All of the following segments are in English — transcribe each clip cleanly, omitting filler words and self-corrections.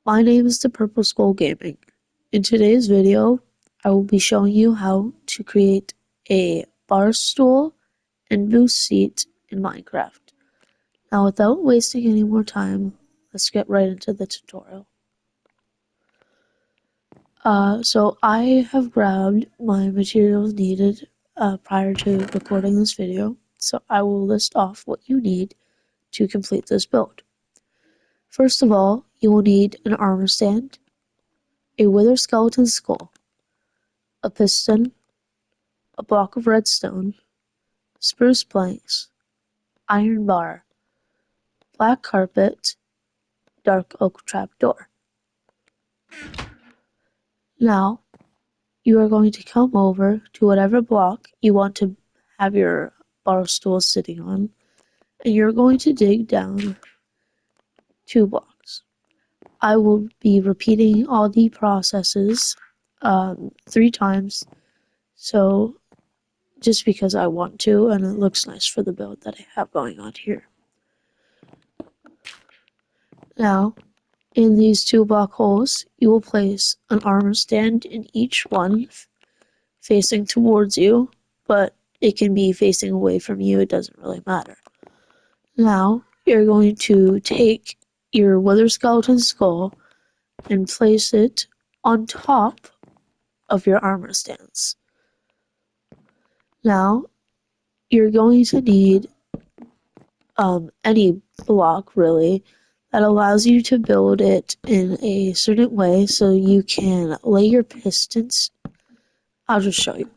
My name is the Purple Skull Gaming. In today's video, I will be showing you how to create a bar stool and boost seat in Minecraft. Now without wasting any more time, let's get right into the tutorial. So I have grabbed my materials needed prior to recording this video, so I will list off what you need to complete this build. First of all, you will need an armor stand, a wither skeleton skull, a piston, a block of redstone, spruce planks, iron bar, black carpet, dark oak trapdoor. Now, you are going to come over to whatever block you want to have your bar stool sitting on, and you're going to dig down 2 blocks. I will be repeating all the processes 3 times, so just because I want to, and it looks nice for the build that I have going on here. Now, in these 2 block holes, you will place an armor stand in each one facing towards you, but it can be facing away from you, it doesn't really matter. Now, you're going to take your wither skeleton skull and place it on top of your armor stands. Now, you're going to need any block really that allows you to build it in a certain way so you can lay your pistons. I'll just show you.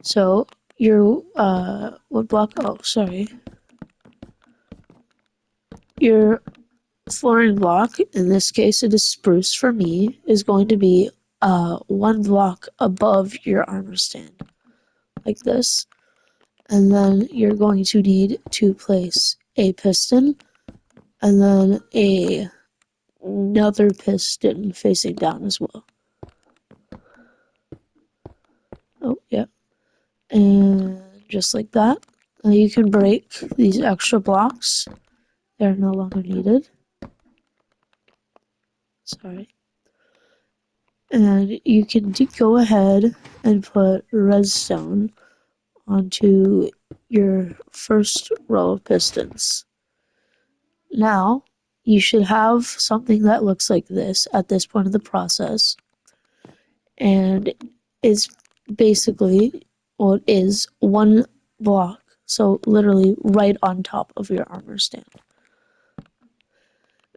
So your what block? Oh, sorry. Your flooring block, in this case it is spruce for me, is going to be 1 block above your armor stand, like this. And then you're going to need to place a piston and then another piston facing down as well. Oh, yeah. And just like that. Now you can break these extra blocks. They're no longer needed. Sorry. And you can go ahead and put redstone onto your first row of pistons. Now, you should have something that looks like this at this point of the process. And it's basically, well, it is 1 block, so literally right on top of your armor stand.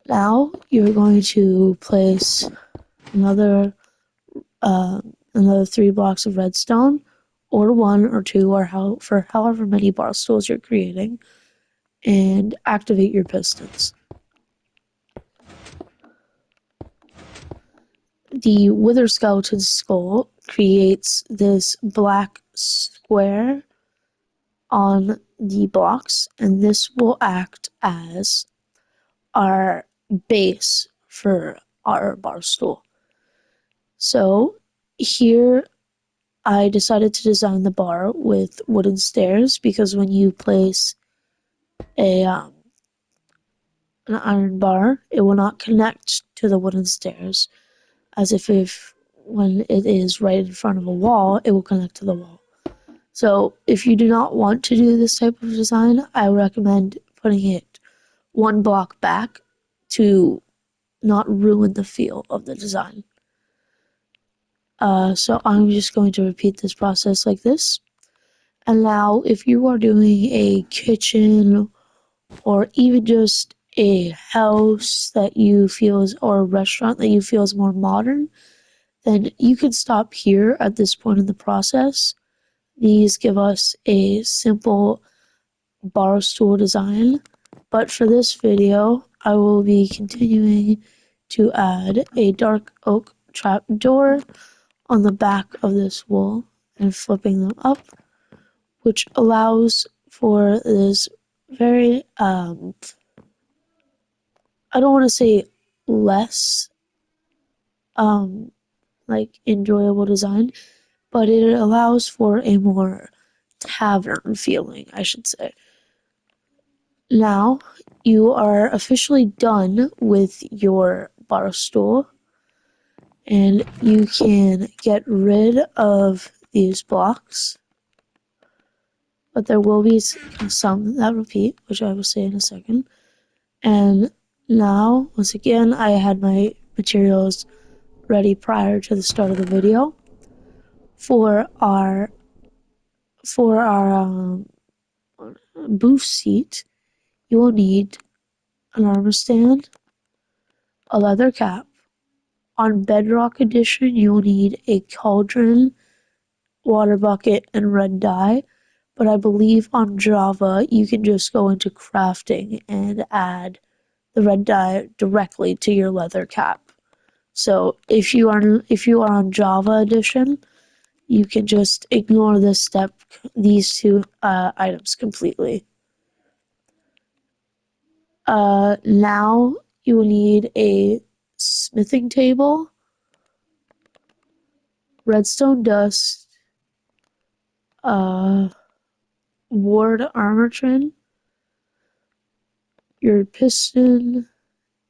Now you're going to place another 3 blocks of redstone, or 1 or 2, or for however many bar stools you're creating, and activate your pistons. The wither skeleton skull creates this black square on the blocks, and this will act as our base for our bar stool. So here I decided to design the bar with wooden stairs because when you place an iron bar, it will not connect to the wooden stairs, as if when it is right in front of a wall, it will connect to the wall. So if you do not want to do this type of design, I recommend putting it 1 block back to not ruin the feel of the design. So I'm just going to repeat this process like this. And now if you are doing a kitchen or even just a house that you feel is, or a restaurant that you feel is more modern, then you can stop here at this point in the process. These give us a simple bar stool design, but for this video, I will be continuing to add a dark oak trapdoor on the back of this wall and flipping them up, which allows for this very, I don't want to say less, like enjoyable design, but it allows for a more tavern feeling, I should say. Now, you are officially done with your bar stool, and you can get rid of these blocks, but there will be some that repeat, which I will say in a second. And now, once again, I had my materials ready prior to the start of the video. For our booth seat, you will need an armor stand, a leather cap. On Bedrock Edition, you will need a cauldron, water bucket, and red dye. But I believe on Java, you can just go into crafting and add the red dye directly to your leather cap. So if you are on Java Edition, you can just ignore this step, these two items completely. Now you will need a smithing table, redstone dust, uh, ward armor trim, your piston,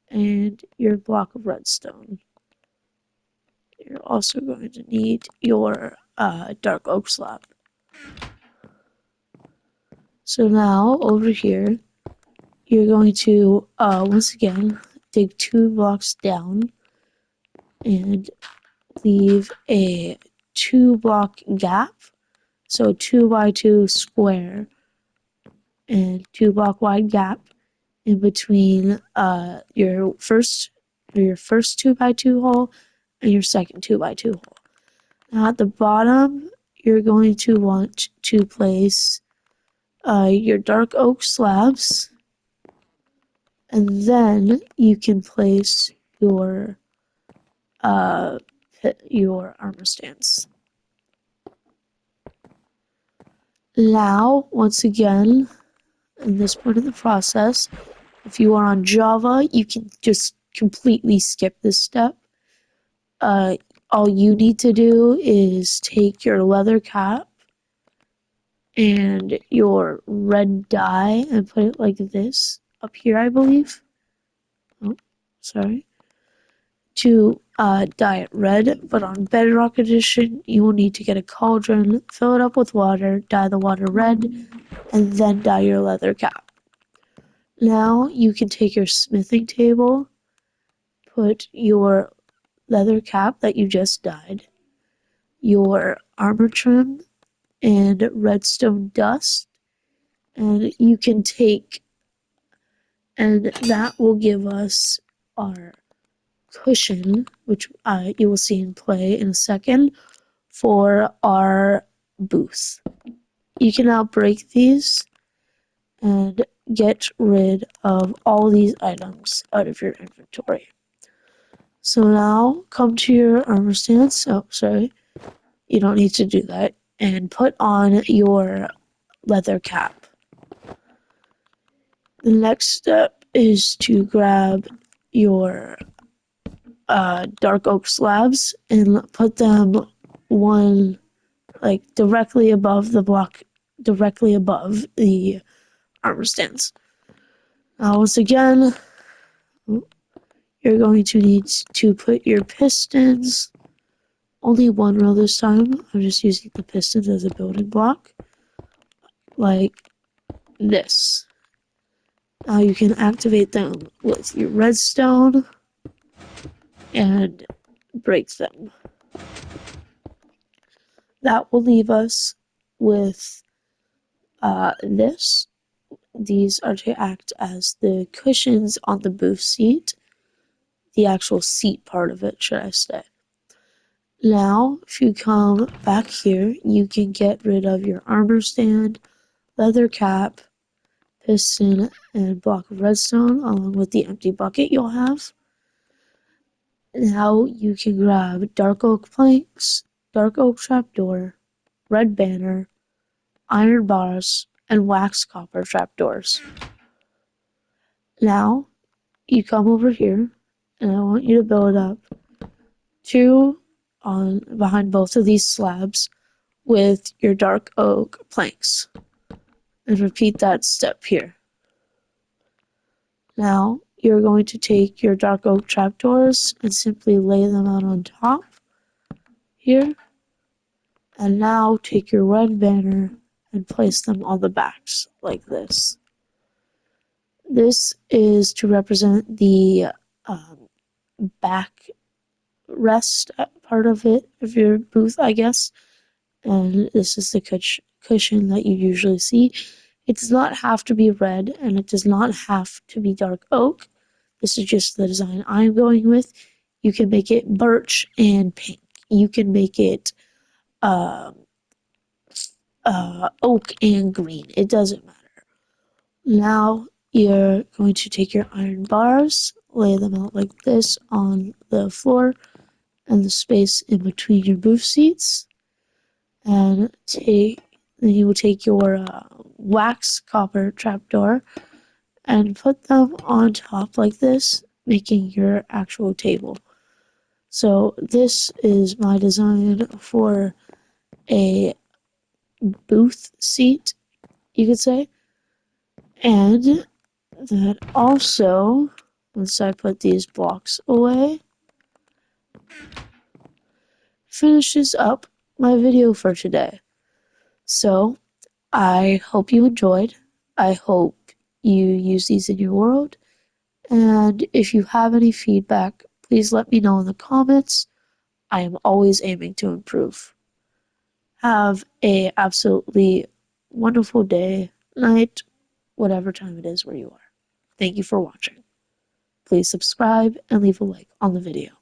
and your block of redstone. You're also going to need your dark oak slab. So now over here, you're going to once again dig 2 blocks down and leave a 2-block gap, so 2x2 square and 2-block wide gap in between your first 2x2 hole and your second 2x2 hole. Now at the bottom, you're going to want to place your dark oak slabs, and then you can place uh, your armor stands. Now, once again, in this point of the process, if you are on Java, you can just completely skip this step. All you need to do is take your leather cap and your red dye and put it like this up here, I believe. Oh, sorry. To dye it red, but on Bedrock Edition, you will need to get a cauldron, fill it up with water, dye the water red, and then dye your leather cap. Now you can take your smithing table, put your leather cap that you just dyed, your armor trim, and redstone dust, and you can take, and that will give us our cushion, which you will see in play in a second, for our booth. You can now break these and get rid of all these items out of your inventory. So now come to your armor stance. Oh, sorry. You don't need to do that. And put on your leather cap. The next step is to grab your dark oak slabs and put them one like directly above the block, directly above the armor stands. Now, once again, you're going to need to put your pistons, only one row this time. I'm just using the pistons as a building block, like this. Now you can activate them with your redstone and break them. That will leave us with this. These are to act as the cushions on the booth seat, the actual seat part of it, should I say. Now, if you come back here, you can get rid of your armor stand, leather cap, piston, and block of redstone, along with the empty bucket you'll have. Now you can grab dark oak planks, dark oak trapdoor, red banner, iron bars, and wax copper trapdoors. Now you come over here, and I want you to build up 2 on behind both of these slabs with your dark oak planks, and repeat that step here. Now you're going to take your dark oak trapdoors and simply lay them out on top here. And now take your red banner and place them on the backs like this. This is to represent the um, back rest part of it, of your booth, I guess. And this is the cushion that you usually see. It does not have to be red, and it does not have to be dark oak. This is just the design I'm going with. You can make it birch and pink. You can make it um, oak and green. It doesn't matter. Now you're going to take your iron bars, lay them out like this on the floor and the space in between your booth seats, and then you will take your wax copper trapdoor and put them on top like this, making your actual table. So this is my design for a booth seat, you could say. And that also, once I put these blocks away, finishes up my video for today. So I hope you enjoyed. I hope you use these in your world. And if you have any feedback, please let me know in the comments. I am always aiming to improve. Have a absolutely wonderful day, night, whatever time it is where you are. Thank you for watching. Please subscribe and leave a like on the video.